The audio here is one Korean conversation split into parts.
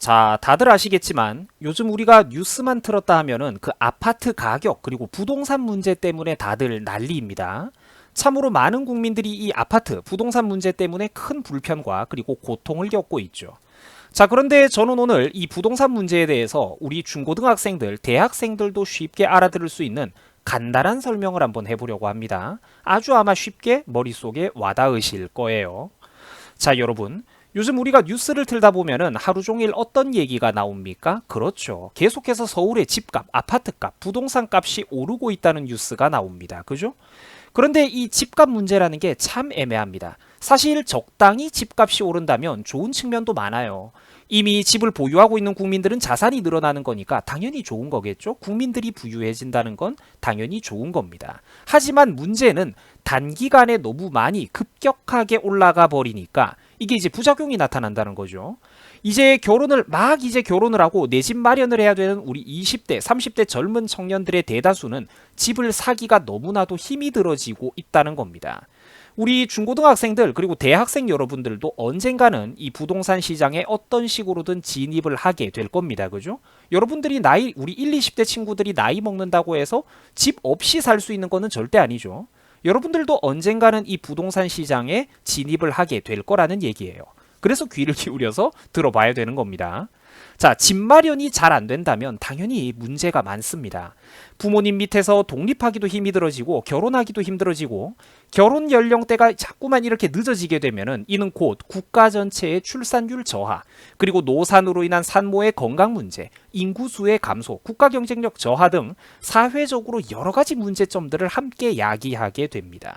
자, 다들 아시겠지만 요즘 우리가 뉴스만 틀었다 하면은 그 아파트 가격 그리고 부동산 문제 때문에 다들 난리입니다. 참으로 많은 국민들이 이 아파트, 부동산 문제 때문에 큰 불편과 그리고 고통을 겪고 있죠. 자, 그런데 저는 오늘 이 부동산 문제에 대해서 우리 중고등학생들, 대학생들도 쉽게 알아들을 수 있는 간단한 설명을 한번 해보려고 합니다. 아주 아마 쉽게 머릿속에 와닿으실 거예요. 자, 여러분. 요즘 우리가 뉴스를 틀다 보면은 하루 종일 어떤 얘기가 나옵니까? 그렇죠. 계속해서 서울의 집값, 아파트값, 부동산 값이 오르고 있다는 뉴스가 나옵니다. 그죠? 그런데 이 집값 문제라는 게 참 애매합니다. 사실 적당히 집값이 오른다면 좋은 측면도 많아요. 이미 집을 보유하고 있는 국민들은 자산이 늘어나는 거니까 당연히 좋은 거겠죠. 국민들이 부유해진다는 건 당연히 좋은 겁니다. 하지만 문제는 단기간에 너무 많이 급격하게 올라가 버리니까 이게 이제 부작용이 나타난다는 거죠. 이제 결혼을 하고 내 집 마련을 해야 되는 우리 20대, 30대 젊은 청년들의 대다수는 집을 사기가 너무나도 힘이 들어지고 있다는 겁니다. 우리 중고등학생들 그리고 대학생 여러분들도 언젠가는 이 부동산 시장에 어떤 식으로든 진입을 하게 될 겁니다. 그죠? 여러분들이 우리 1, 20대 친구들이 나이 먹는다고 해서 집 없이 살 수 있는 거는 절대 아니죠. 여러분들도 언젠가는 이 부동산 시장에 진입을 하게 될 거라는 얘기예요. 그래서 귀를 기울여서 들어봐야 되는 겁니다. 자, 집 마련이 잘 안 된다면 당연히 문제가 많습니다. 부모님 밑에서 독립하기도 힘이 들어지고 결혼하기도 힘들어지고 결혼 연령대가 자꾸만 이렇게 늦어지게 되면은 이는 곧 국가 전체의 출산율 저하, 그리고 노산으로 인한 산모의 건강 문제, 인구수의 감소, 국가 경쟁력 저하 등 사회적으로 여러 가지 문제점들을 함께 야기하게 됩니다.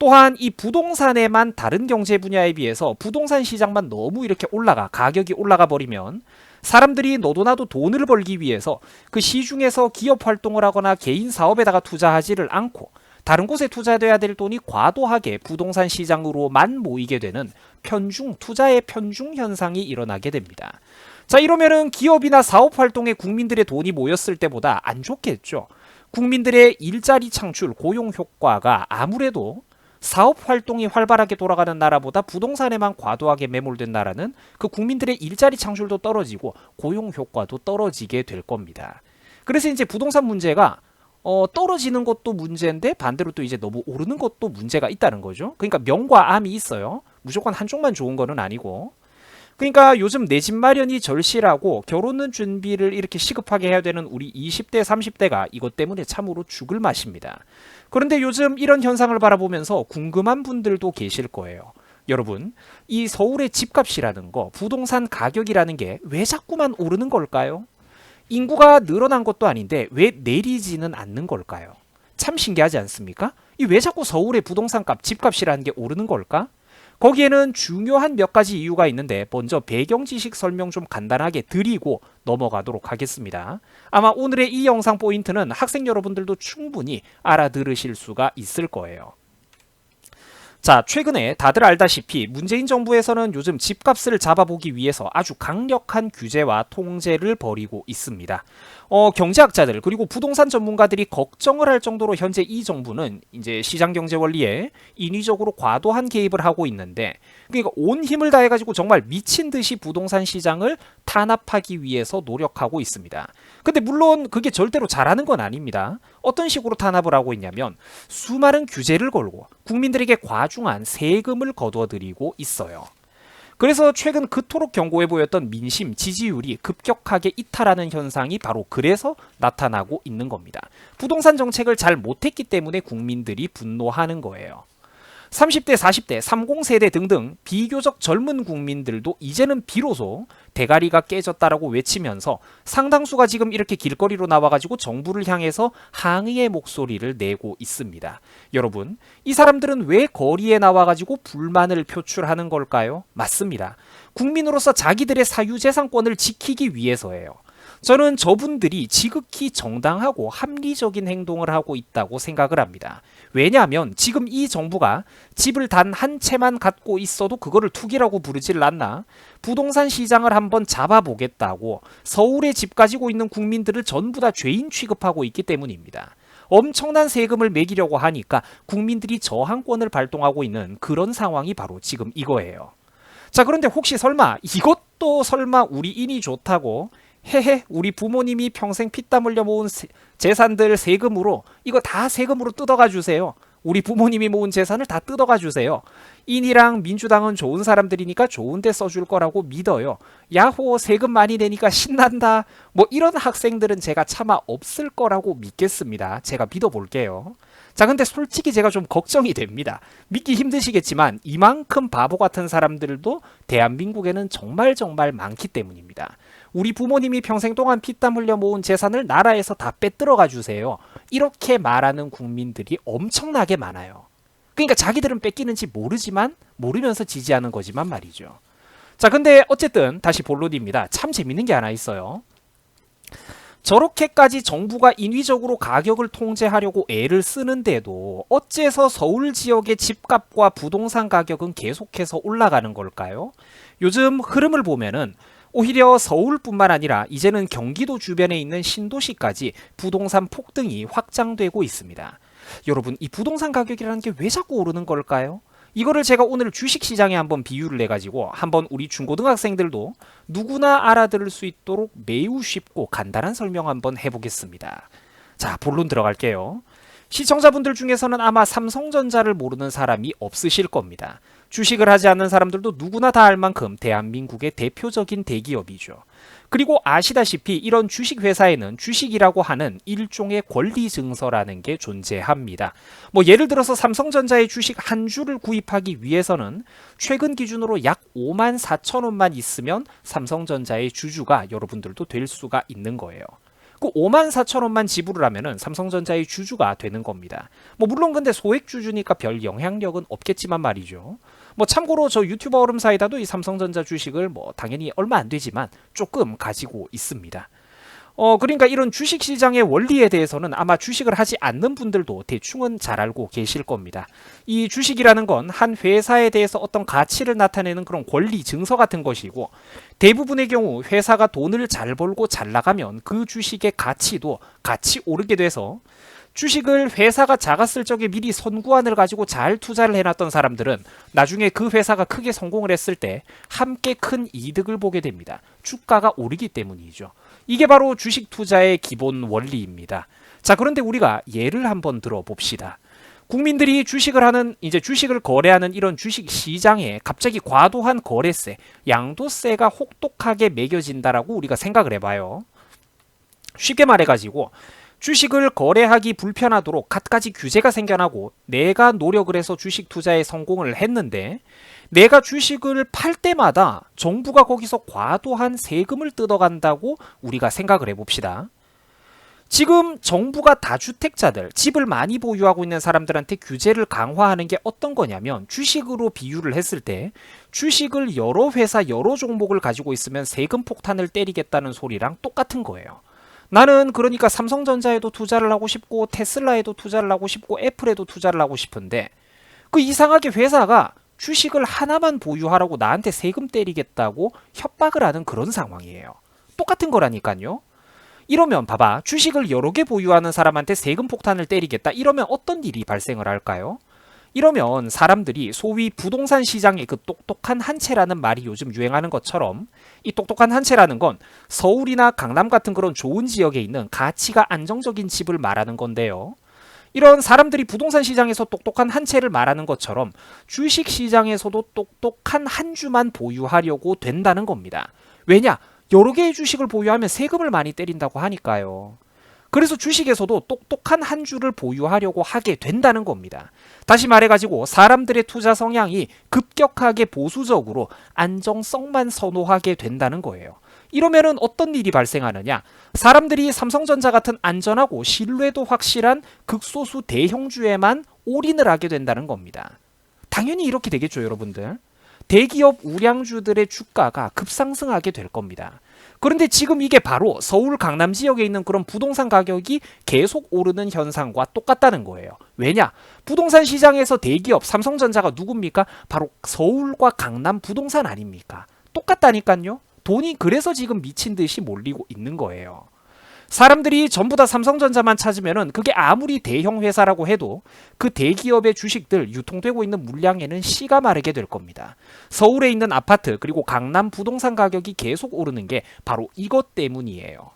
또한 이 부동산에만 다른 경제 분야에 비해서 부동산 시장만 너무 이렇게 가격이 올라가 버리면 사람들이 너도 나도 돈을 벌기 위해서 그 시중에서 기업 활동을 하거나 개인 사업에다가 투자하지를 않고 다른 곳에 투자돼야 될 돈이 과도하게 부동산 시장으로만 모이게 되는 투자의 편중 현상이 일어나게 됩니다. 자, 이러면은 기업이나 사업 활동에 국민들의 돈이 모였을 때보다 안 좋겠죠. 국민들의 일자리 창출, 고용 효과가 아무래도 사업 활동이 활발하게 돌아가는 나라보다 부동산에만 과도하게 매몰된 나라는 그 국민들의 일자리 창출도 떨어지고 고용 효과도 떨어지게 될 겁니다. 그래서 이제 부동산 문제가 떨어지는 것도 문제인데 반대로 또 이제 너무 오르는 것도 문제가 있다는 거죠. 그러니까 명과 암이 있어요. 무조건 한쪽만 좋은 거는 아니고. 그러니까 요즘 내 집 마련이 절실하고 결혼은 준비를 이렇게 시급하게 해야 되는 우리 20대, 30대가 이것 때문에 참으로 죽을 맛입니다. 그런데 요즘 이런 현상을 바라보면서 궁금한 분들도 계실 거예요. 여러분, 이 서울의 집값이라는 거, 부동산 가격이라는 게 왜 자꾸만 오르는 걸까요? 인구가 늘어난 것도 아닌데 왜 내리지는 않는 걸까요? 참 신기하지 않습니까? 이 왜 자꾸 서울의 부동산 값, 집값이라는 게 오르는 걸까? 거기에는 중요한 몇 가지 이유가 있는데 먼저 배경 지식 설명 좀 간단하게 드리고 넘어가도록 하겠습니다. 아마 오늘의 이 영상 포인트는 학생 여러분들도 충분히 알아들으실 수가 있을 거예요. 자, 최근에 다들 알다시피 문재인 정부에서는 요즘 집값을 잡아보기 위해서 아주 강력한 규제와 통제를 벌이고 있습니다. 경제학자들 그리고 부동산 전문가들이 걱정을 할 정도로 현재 이 정부는 이제 시장 경제 원리에 인위적으로 과도한 개입을 하고 있는데, 그러니까 온 힘을 다해가지고 정말 미친 듯이 부동산 시장을 탄압하기 위해서 노력하고 있습니다. 근데 물론 그게 절대로 잘하는 건 아닙니다. 어떤 식으로 탄압을 하고 있냐면 수많은 규제를 걸고 국민들에게 과중한 세금을 거둬들이고 있어요. 그래서 최근 그토록 견고해 보였던 민심, 지지율이 급격하게 이탈하는 현상이 바로 그래서 나타나고 있는 겁니다. 부동산 정책을 잘 못했기 때문에 국민들이 분노하는 거예요. 30대, 40대, 30세대 등등 비교적 젊은 국민들도 이제는 비로소 대가리가 깨졌다라고 외치면서 상당수가 지금 이렇게 길거리로 나와가지고 정부를 향해서 항의의 목소리를 내고 있습니다. 여러분, 이 사람들은 왜 거리에 나와가지고 불만을 표출하는 걸까요? 맞습니다. 국민으로서 자기들의 사유재산권을 지키기 위해서예요. 저는 저분들이 지극히 정당하고 합리적인 행동을 하고 있다고 생각을 합니다. 왜냐하면 지금 이 정부가 집을 단 한 채만 갖고 있어도 그거를 투기라고 부르질 않나? 부동산 시장을 한번 잡아보겠다고 서울에 집 가지고 있는 국민들을 전부 다 죄인 취급하고 있기 때문입니다. 엄청난 세금을 매기려고 하니까 국민들이 저항권을 발동하고 있는 그런 상황이 바로 지금 이거예요. 자, 그런데 혹시 설마 이것 또 설마 우리 인이 좋다고 헤헤 우리 부모님이 평생 피땀 흘려 모은 재산들 세금으로 이거 다 세금으로 뜯어가 주세요. 우리 부모님이 모은 재산을 다 뜯어가 주세요. 인이랑 민주당은 좋은 사람들이니까 좋은 데 써줄 거라고 믿어요. 야호 세금 많이 내니까 신난다. 뭐 이런 학생들은 제가 차마 없을 거라고 믿겠습니다. 제가 믿어볼게요. 자, 근데 솔직히 제가 좀 걱정이 됩니다. 믿기 힘드시겠지만 이만큼 바보 같은 사람들도 대한민국에는 정말 많기 때문입니다. 우리 부모님이 평생 동안 피땀 흘려 모은 재산을 나라에서 다 빼들어가 주세요. 이렇게 말하는 국민들이 엄청나게 많아요. 그러니까 자기들은 뺏기는지 모르지만 모르면서 지지하는 거지만 말이죠. 자, 근데 어쨌든 다시 본론입니다. 참 재밌는 게 하나 있어요. 저렇게까지 정부가 인위적으로 가격을 통제하려고 애를 쓰는데도 어째서 서울 지역의 집값과 부동산 가격은 계속해서 올라가는 걸까요? 요즘 흐름을 보면은 오히려 서울뿐만 아니라 이제는 경기도 주변에 있는 신도시까지 부동산 폭등이 확장되고 있습니다. 여러분, 이 부동산 가격이라는 게 왜 자꾸 오르는 걸까요? 이거를 제가 오늘 주식시장에 한번 비유를 내가지고 한번 우리 중고등학생들도 누구나 알아들을 수 있도록 매우 쉽고 간단한 설명 한번 해보겠습니다. 자, 본론 들어갈게요. 시청자분들 중에서는 아마 삼성전자를 모르는 사람이 없으실 겁니다. 주식을 하지 않는 사람들도 누구나 다 알 만큼 대한민국의 대표적인 대기업이죠. 그리고 아시다시피 이런 주식회사에는 주식이라고 하는 일종의 권리 증서라는 게 존재합니다. 뭐 예를 들어서 삼성전자의 주식 한 주를 구입하기 위해서는 최근 기준으로 약 5만 4천 원만 있으면 삼성전자의 주주가 여러분들도 될 수가 있는 거예요. 그 5만 4천 원만 지불을 하면은 삼성전자의 주주가 되는 겁니다. 뭐 물론 근데 소액 주주니까 별 영향력은 없겠지만 말이죠. 뭐 참고로 저 유튜버 얼음사이다도 이 삼성전자 주식을 뭐 당연히 얼마 안 되지만 조금 가지고 있습니다. 그러니까 이런 주식시장의 원리에 대해서는 아마 주식을 하지 않는 분들도 대충은 잘 알고 계실 겁니다. 이 주식이라는 건 한 회사에 대해서 어떤 가치를 나타내는 그런 권리 증서 같은 것이고, 대부분의 경우 회사가 돈을 잘 벌고 잘 나가면 그 주식의 가치도 같이 오르게 돼서, 주식을 회사가 작았을 적에 미리 선구안을 가지고 잘 투자를 해놨던 사람들은 나중에 그 회사가 크게 성공을 했을 때 함께 큰 이득을 보게 됩니다. 주가가 오르기 때문이죠. 이게 바로 주식 투자의 기본 원리입니다. 자, 그런데 우리가 예를 한번 들어봅시다. 국민들이 주식을 거래하는 이런 주식 시장에 갑자기 과도한 거래세, 양도세가 혹독하게 매겨진다라고 우리가 생각을 해봐요. 쉽게 말해가지고 주식을 거래하기 불편하도록 갖가지 규제가 생겨나고 내가 노력을 해서 주식 투자에 성공을 했는데 내가 주식을 팔 때마다 정부가 거기서 과도한 세금을 뜯어간다고 우리가 생각을 해봅시다. 지금 정부가 다주택자들, 집을 많이 보유하고 있는 사람들한테 규제를 강화하는 게 어떤 거냐면 주식으로 비유를 했을 때 주식을 여러 회사, 여러 종목을 가지고 있으면 세금 폭탄을 때리겠다는 소리랑 똑같은 거예요. 나는 그러니까 삼성전자에도 투자를 하고 싶고 테슬라에도 투자를 하고 싶고 애플에도 투자를 하고 싶은데 그 이상하게 회사가 주식을 하나만 보유하라고 나한테 세금 때리겠다고 협박을 하는 그런 상황이에요. 똑같은 거라니까요. 이러면 봐봐, 주식을 여러 개 보유하는 사람한테 세금 폭탄을 때리겠다, 이러면 어떤 일이 발생을 할까요? 이러면 사람들이 소위 부동산 시장의 그 똑똑한 한 채라는 말이 요즘 유행하는 것처럼 이 똑똑한 한 채라는 건 서울이나 강남 같은 그런 좋은 지역에 있는 가치가 안정적인 집을 말하는 건데요. 이런 사람들이 부동산 시장에서 똑똑한 한 채를 말하는 것처럼 주식 시장에서도 똑똑한 한 주만 보유하려고 된다는 겁니다. 왜냐? 여러 개의 주식을 보유하면 세금을 많이 때린다고 하니까요. 그래서 주식에서도 똑똑한 한 주를 보유하려고 하게 된다는 겁니다. 다시 말해가지고 사람들의 투자 성향이 급격하게 보수적으로 안정성만 선호하게 된다는 거예요. 이러면은 어떤 일이 발생하느냐? 사람들이 삼성전자 같은 안전하고 신뢰도 확실한 극소수 대형주에만 올인을 하게 된다는 겁니다. 당연히 이렇게 되겠죠, 여러분들. 대기업 우량주들의 주가가 급상승하게 될 겁니다. 그런데 지금 이게 바로 서울 강남 지역에 있는 그런 부동산 가격이 계속 오르는 현상과 똑같다는 거예요. 왜냐? 부동산 시장에서 대기업 삼성전자가 누굽니까? 바로 서울과 강남 부동산 아닙니까? 똑같다니까요. 돈이 그래서 지금 미친 듯이 몰리고 있는 거예요. 사람들이 전부 다 삼성전자만 찾으면은 그게 아무리 대형 회사라고 해도 그 대기업의 주식들 유통되고 있는 물량에는 씨가 마르게 될 겁니다. 서울에 있는 아파트 그리고 강남 부동산 가격이 계속 오르는 게 바로 이것 때문이에요.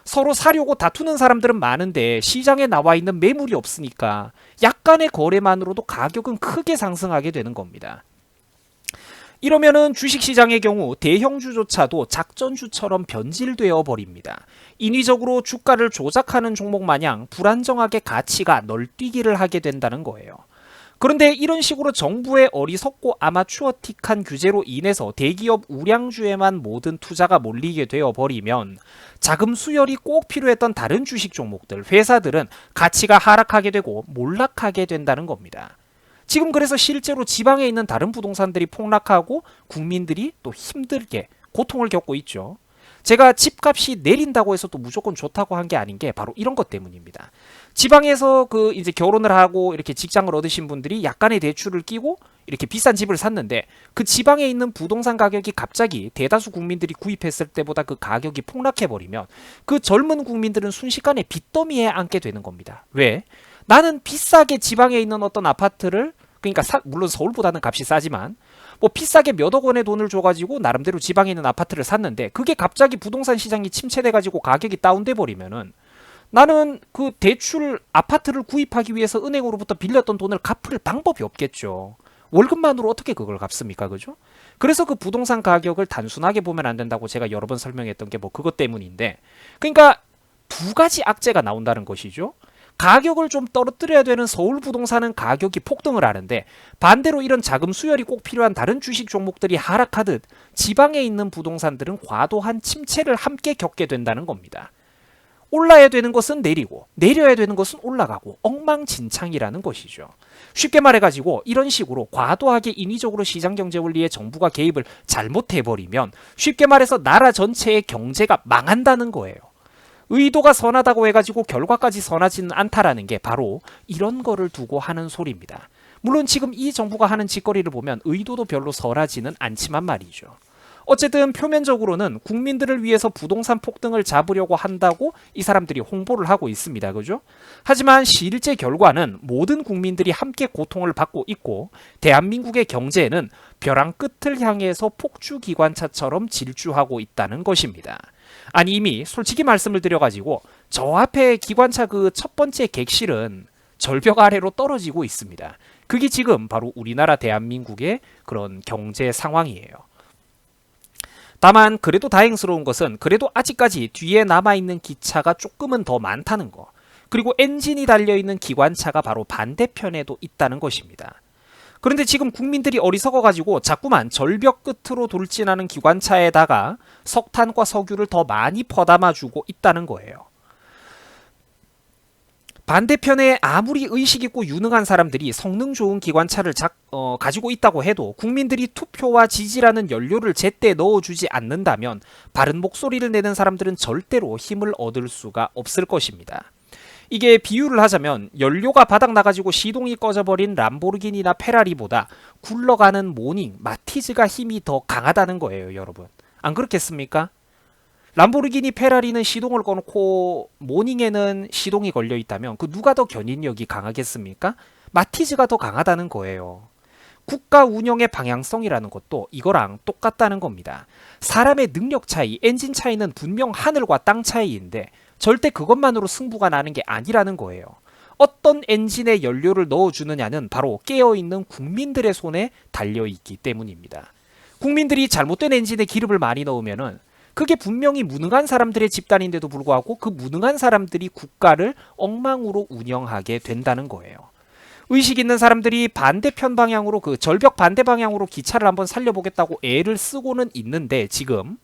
서로 사려고 다투는 사람들은 많은데 시장에 나와 있는 매물이 없으니까 약간의 거래만으로도 가격은 크게 상승하게 되는 겁니다. 이러면은 주식시장의 경우 대형주조차도 작전주처럼 변질되어 버립니다. 인위적으로 주가를 조작하는 종목 마냥 불안정하게 가치가 널뛰기를 하게 된다는 거예요. 그런데 이런 식으로 정부의 어리석고 아마추어틱한 규제로 인해서 대기업 우량주에만 모든 투자가 몰리게 되어 버리면 자금 수혈이 꼭 필요했던 다른 주식 종목들, 회사들은 가치가 하락하게 되고 몰락하게 된다는 겁니다. 지금 그래서 실제로 지방에 있는 다른 부동산들이 폭락하고 국민들이 또 힘들게 고통을 겪고 있죠. 제가 집값이 내린다고 해서 또 무조건 좋다고 한 게 아닌 게 바로 이런 것 때문입니다. 지방에서 그 이제 결혼을 하고 이렇게 직장을 얻으신 분들이 약간의 대출을 끼고 이렇게 비싼 집을 샀는데 그 지방에 있는 부동산 가격이 갑자기 대다수 국민들이 구입했을 때보다 그 가격이 폭락해 버리면 그 젊은 국민들은 순식간에 빚더미에 앉게 되는 겁니다. 왜? 나는 비싸게 지방에 있는 어떤 아파트를 그러니까 물론 서울보다는 값이 싸지만 뭐 비싸게 몇억 원의 돈을 줘가지고 나름대로 지방에 있는 아파트를 샀는데 그게 갑자기 부동산 시장이 침체돼가지고 가격이 다운돼 버리면은 나는 그 대출 아파트를 구입하기 위해서 은행으로부터 빌렸던 돈을 갚을 방법이 없겠죠. 월급만으로 어떻게 그걸 갚습니까? 그죠? 그래서 그 부동산 가격을 단순하게 보면 안 된다고 제가 여러 번 설명했던 게 뭐 그것 때문인데 그러니까 두 가지 악재가 나온다는 것이죠. 가격을 좀 떨어뜨려야 되는 서울 부동산은 가격이 폭등을 하는데 반대로 이런 자금 수혈이 꼭 필요한 다른 주식 종목들이 하락하듯 지방에 있는 부동산들은 과도한 침체를 함께 겪게 된다는 겁니다. 올라야 되는 것은 내리고 내려야 되는 것은 올라가고 엉망진창이라는 것이죠. 쉽게 말해가지고 이런 식으로 과도하게 인위적으로 시장경제 원리에 정부가 개입을 잘못해버리면 쉽게 말해서 나라 전체의 경제가 망한다는 거예요. 의도가 선하다고 해가지고 결과까지 선하지는 않다라는 게 바로 이런 거를 두고 하는 소리입니다. 물론 지금 이 정부가 하는 짓거리를 보면 의도도 별로 선하지는 않지만 말이죠. 어쨌든 표면적으로는 국민들을 위해서 부동산 폭등을 잡으려고 한다고 이 사람들이 홍보를 하고 있습니다. 그죠? 하지만 실제 결과는 모든 국민들이 함께 고통을 받고 있고 대한민국의 경제는 벼랑 끝을 향해서 폭주기관차처럼 질주하고 있다는 것입니다. 아니 이미 솔직히 말씀을 드려가지고 저 앞에 기관차 그 첫 번째 객실은 절벽 아래로 떨어지고 있습니다. 그게 지금 바로 우리나라 대한민국의 그런 경제 상황이에요. 다만 그래도 다행스러운 것은 그래도 아직까지 뒤에 남아있는 기차가 조금은 더 많다는 거. 그리고 엔진이 달려있는 기관차가 바로 반대편에도 있다는 것입니다. 그런데 지금 국민들이 어리석어가지고 자꾸만 절벽 끝으로 돌진하는 기관차에다가 석탄과 석유를 더 많이 퍼담아주고 있다는 거예요. 반대편에 아무리 의식 있고 유능한 사람들이 성능 좋은 기관차를 가지고 있다고 해도 국민들이 투표와 지지라는 연료를 제때 넣어주지 않는다면 바른 목소리를 내는 사람들은 절대로 힘을 얻을 수가 없을 것입니다. 이게 비유를 하자면 연료가 바닥 나가지고 시동이 꺼져버린 람보르기니나 페라리보다 굴러가는 모닝, 마티즈가 힘이 더 강하다는 거예요, 여러분. 안 그렇겠습니까? 람보르기니 페라리는 시동을 꺼놓고 모닝에는 시동이 걸려 있다면 그 누가 더 견인력이 강하겠습니까? 마티즈가 더 강하다는 거예요. 국가 운영의 방향성이라는 것도 이거랑 똑같다는 겁니다. 사람의 능력 차이, 엔진 차이는 분명 하늘과 땅 차이인데 절대 그것만으로 승부가 나는 게 아니라는 거예요. 어떤 엔진에 연료를 넣어주느냐는 바로 깨어있는 국민들의 손에 달려있기 때문입니다. 국민들이 잘못된 엔진에 기름을 많이 넣으면은 그게 분명히 무능한 사람들의 집단인데도 불구하고 그 무능한 사람들이 국가를 엉망으로 운영하게 된다는 거예요. 의식 있는 사람들이 반대편 방향으로 그 절벽 반대 방향으로 기차를 한번 살려보겠다고 애를 쓰고는 있는데 지금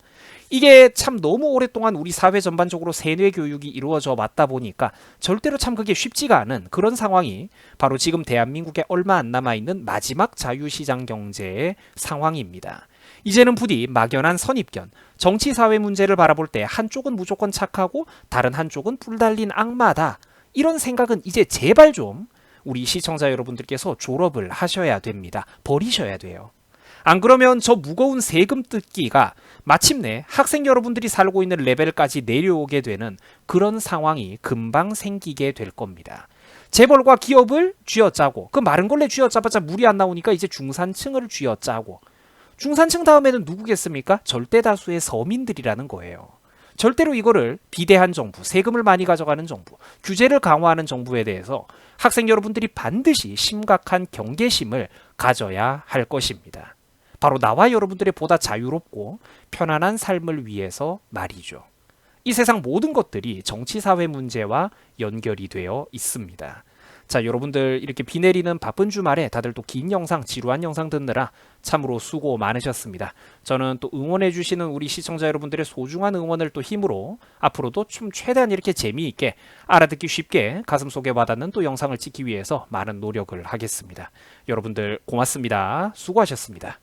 이게 참 너무 오랫동안 우리 사회 전반적으로 세뇌 교육이 이루어져 왔다 보니까 절대로 참 그게 쉽지가 않은 그런 상황이 바로 지금 대한민국에 얼마 안 남아있는 마지막 자유시장 경제의 상황입니다. 이제는 부디 막연한 선입견, 정치 사회 문제를 바라볼 때 한쪽은 무조건 착하고 다른 한쪽은 뿔 달린 악마다. 이런 생각은 이제 제발 좀 우리 시청자 여러분들께서 졸업을 하셔야 됩니다. 버리셔야 돼요. 안 그러면 저 무거운 세금 뜯기가 마침내 학생 여러분들이 살고 있는 레벨까지 내려오게 되는 그런 상황이 금방 생기게 될 겁니다. 재벌과 기업을 쥐어짜고 그 마른 걸레 쥐어짜봤자 물이 안 나오니까 이제 중산층을 쥐어짜고 중산층 다음에는 누구겠습니까? 절대 다수의 서민들이라는 거예요. 절대로 이거를 비대한 정부, 세금을 많이 가져가는 정부, 규제를 강화하는 정부에 대해서 학생 여러분들이 반드시 심각한 경계심을 가져야 할 것입니다. 바로 나와 여러분들의 보다 자유롭고 편안한 삶을 위해서 말이죠. 이 세상 모든 것들이 정치 사회 문제와 연결이 되어 있습니다. 자, 여러분들 이렇게 비 내리는 바쁜 주말에 다들 또 긴 영상, 지루한 영상 듣느라 참으로 수고 많으셨습니다. 저는 또 응원해 주시는 우리 시청자 여러분들의 소중한 응원을 또 힘으로 앞으로도 좀 최대한 이렇게 재미있게 알아듣기 쉽게 가슴속에 와닿는 또 영상을 찍기 위해서 많은 노력을 하겠습니다. 여러분들 고맙습니다. 수고하셨습니다.